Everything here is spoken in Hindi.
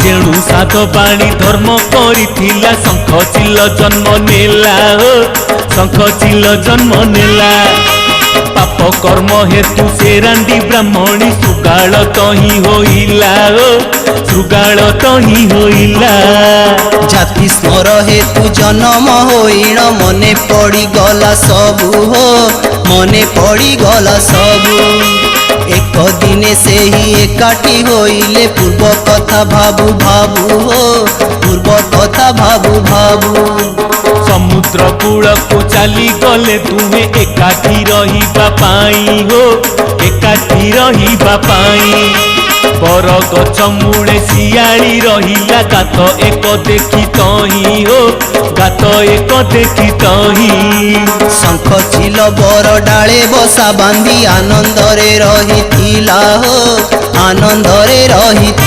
जेणु सात पाणी धर्म करिथिला शंख चिल जन्म नेला हो शंख चिल जन्म नेला पाप कर्म हेतु से रांडी ब्राह्मणी सुगाल तो ही होइला हो सुगाल तो ही होइला जाति स्मर हेतु जन्म होइण मने पड़ी गला सबु हो मने पड़ी गला सबु एक दिने से ही एकाठी होइले पूर्व कथा भाबु भाबु हो पूर्व कथा भाबु भाबु समुद्र कूल को चली गले तुम्हें एकाठी रहिबा पाई हो एकाठी रहिबा पाई बर गछ मूले शियाली रहिला गात एक देखी तही हो गात एक देखी तही शंख चिल बर डाले बसा बांधी आनंदरे रहिथिला हो आनंदरे रही